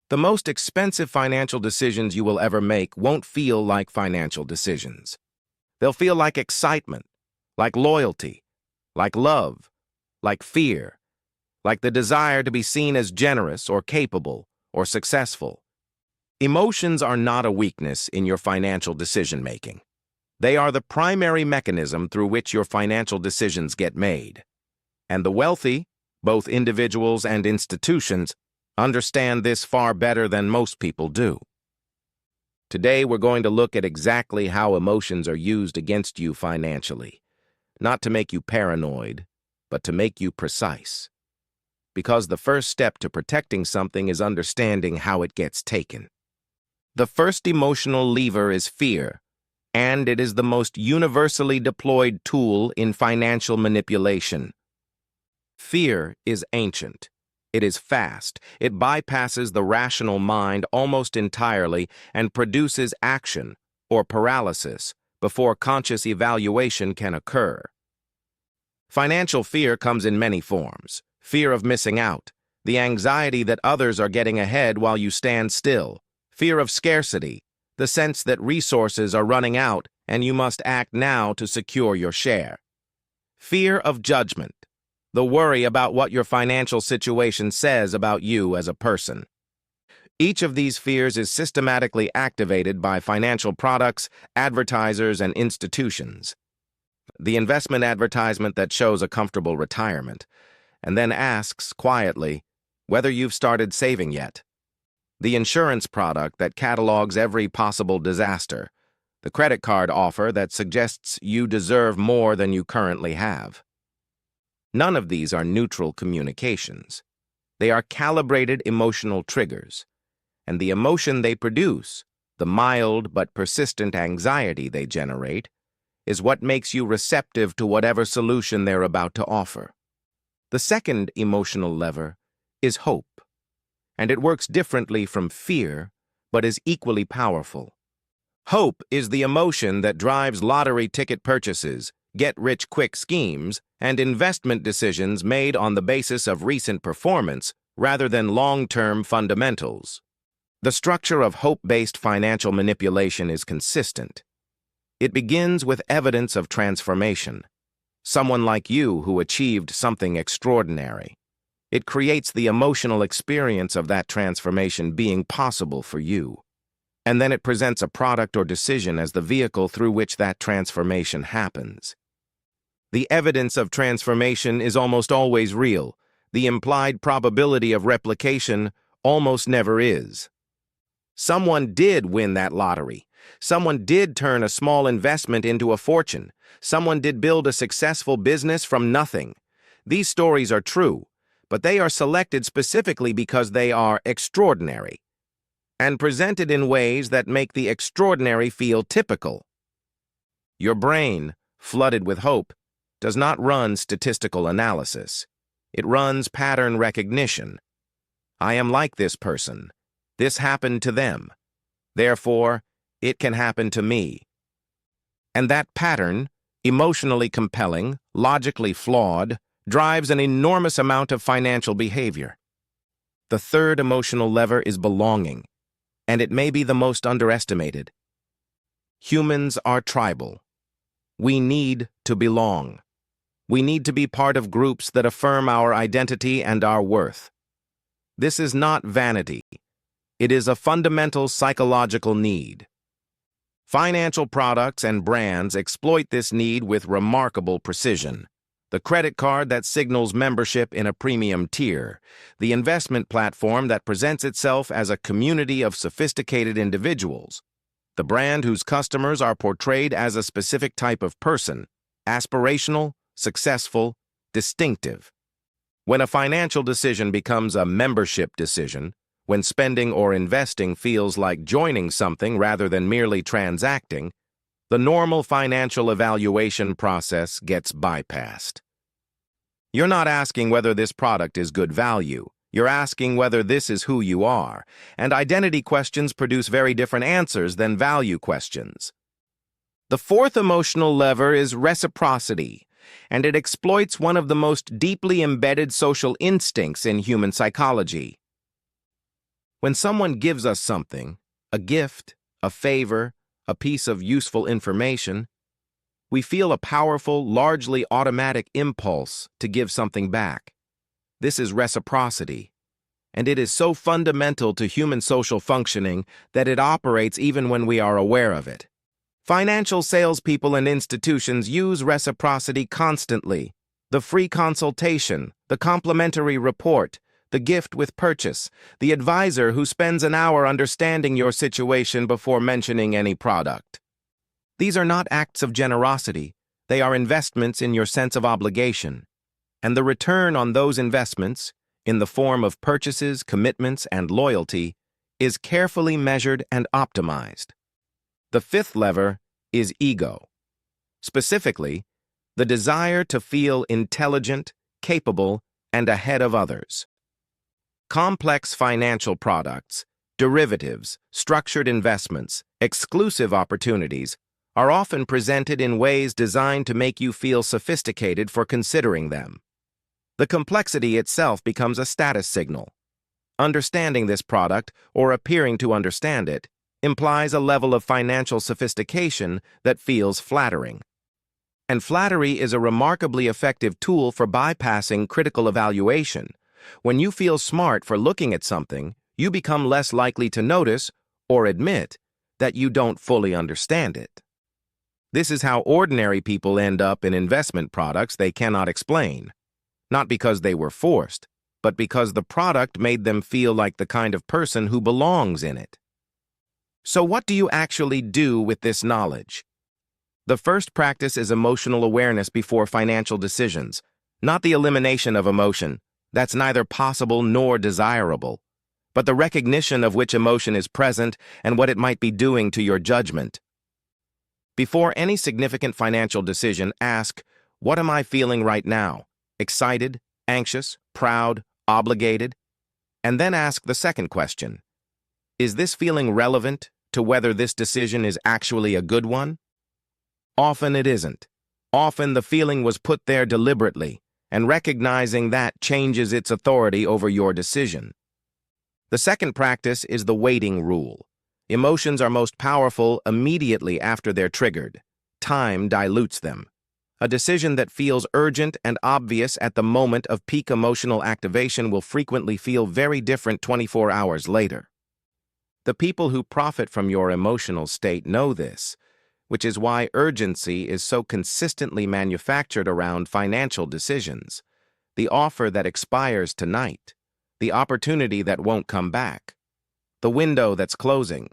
The most expensive financial decisions you will ever make won't feel like financial decisions. They'll feel like excitement, like loyalty, like love, like fear, like the desire to be seen as generous or capable or successful. Emotions are not a weakness in your financial decision-making. They are the primary mechanism through which your financial decisions get made. And the wealthy, both individuals and institutions, understand this far better than most people do. Today, we're going to look at exactly how emotions are used against you financially, not to make you paranoid, but to make you precise. Because the first step to protecting something is understanding how it gets taken. The first emotional lever is fear, and it is the most universally deployed tool in financial manipulation. Fear is ancient. It is fast. It bypasses the rational mind almost entirely and produces action, or paralysis, before conscious evaluation can occur. Financial fear comes in many forms. Fear of missing out, the anxiety that others are getting ahead while you stand still. Fear of scarcity, the sense that resources are running out and you must act now to secure your share. Fear of judgment, the worry about what your financial situation says about you as a person. Each of these fears is systematically activated by financial products, advertisers, and institutions. The investment advertisement that shows a comfortable retirement, and then asks, quietly, whether you've started saving yet. The insurance product that catalogs every possible disaster. The credit card offer that suggests you deserve more than you currently have. None of these are neutral communications. They are calibrated emotional triggers, and the emotion they produce, the mild but persistent anxiety they generate, is what makes you receptive to whatever solution they're about to offer. The second emotional lever is hope, and it works differently from fear, but is equally powerful. Hope is the emotion that drives lottery ticket purchases, get-rich-quick schemes, and investment decisions made on the basis of recent performance rather than long-term fundamentals. The structure of hope-based financial manipulation is consistent. It begins with evidence of transformation. Someone like you who achieved something extraordinary. It creates the emotional experience of that transformation being possible for you. And then it presents a product or decision as the vehicle through which that transformation happens. The evidence of transformation is almost always real. The implied probability of replication almost never is. Someone did win that lottery. Someone did turn a small investment into a fortune. Someone did build a successful business from nothing. These stories are true, but they are selected specifically because they are extraordinary and presented in ways that make the extraordinary feel typical. Your brain, flooded with hope, does not run statistical analysis. It runs pattern recognition. I am like this person. This happened to them. Therefore, it can happen to me. And that pattern, emotionally compelling, logically flawed, drives an enormous amount of financial behavior. The third emotional lever is belonging, and it may be the most underestimated. Humans are tribal. We need to belong. We need to be part of groups that affirm our identity and our worth. This is not vanity. It is a fundamental psychological need. Financial products and brands exploit this need with remarkable precision. The credit card that signals membership in a premium tier, the investment platform that presents itself as a community of sophisticated individuals, the brand whose customers are portrayed as a specific type of person, aspirational, successful, distinctive. When a financial decision becomes a membership decision, when spending or investing feels like joining something rather than merely transacting, the normal financial evaluation process gets bypassed. You're not asking whether this product is good value. You're asking whether this is who you are, and identity questions produce very different answers than value questions. The fourth emotional lever is reciprocity, and it exploits one of the most deeply embedded social instincts in human psychology. When someone gives us something, a gift, a favor, a piece of useful information, we feel a powerful, largely automatic impulse to give something back. This is reciprocity, and it is so fundamental to human social functioning that it operates even when we are aware of it. Financial salespeople and institutions use reciprocity constantly. The free consultation, the complimentary report, the gift with purchase, the advisor who spends an hour understanding your situation before mentioning any product. These are not acts of generosity, they are investments in your sense of obligation. And the return on those investments, in the form of purchases, commitments, and loyalty, is carefully measured and optimized. The fifth lever is ego. Specifically, the desire to feel intelligent, capable, and ahead of others. Complex financial products, derivatives, structured investments, exclusive opportunities are often presented in ways designed to make you feel sophisticated for considering them. The complexity itself becomes a status signal. Understanding this product, or appearing to understand it, implies a level of financial sophistication that feels flattering. And flattery is a remarkably effective tool for bypassing critical evaluation. When you feel smart for looking at something, you become less likely to notice or admit that you don't fully understand it. This is how ordinary people end up in investment products they cannot explain, not because they were forced, but because the product made them feel like the kind of person who belongs in it. So what do you actually do with this knowledge? The first practice is emotional awareness before financial decisions, not the elimination of emotion. That's neither possible nor desirable, but the recognition of which emotion is present and what it might be doing to your judgment. Before any significant financial decision, ask, what am I feeling right now? Excited, anxious, proud, obligated? And then ask the second question. Is this feeling relevant to whether this decision is actually a good one? Often it isn't. Often the feeling was put there deliberately, and recognizing that changes its authority over your decision. The second practice is the waiting rule. Emotions are most powerful immediately after they're triggered. Time dilutes them. A decision that feels urgent and obvious at the moment of peak emotional activation will frequently feel very different 24 hours later. The people who profit from your emotional state know this, which is why urgency is so consistently manufactured around financial decisions. The offer that expires tonight, the opportunity that won't come back, the window that's closing.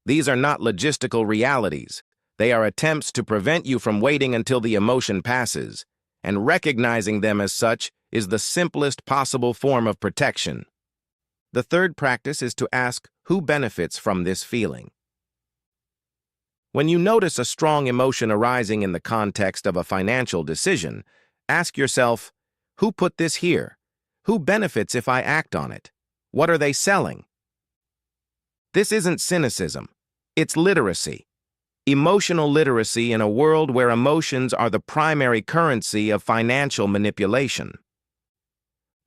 These are not logistical realities. They are attempts to prevent you from waiting until the emotion passes, and recognizing them as such is the simplest possible form of protection. The third practice is to ask who benefits from this feeling. When you notice a strong emotion arising in the context of a financial decision, ask yourself, who put this here? Who benefits if I act on it? What are they selling? This isn't cynicism. It's literacy. Emotional literacy in a world where emotions are the primary currency of financial manipulation.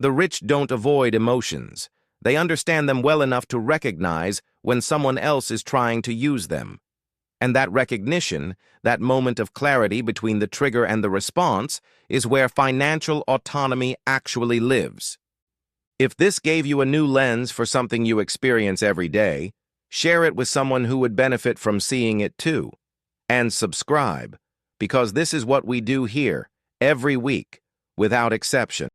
The rich don't avoid emotions. They understand them well enough to recognize when someone else is trying to use them. And that recognition, that moment of clarity between the trigger and the response, is where financial autonomy actually lives. If this gave you a new lens for something you experience every day, share it with someone who would benefit from seeing it too. And subscribe, because this is what we do here, every week, without exception.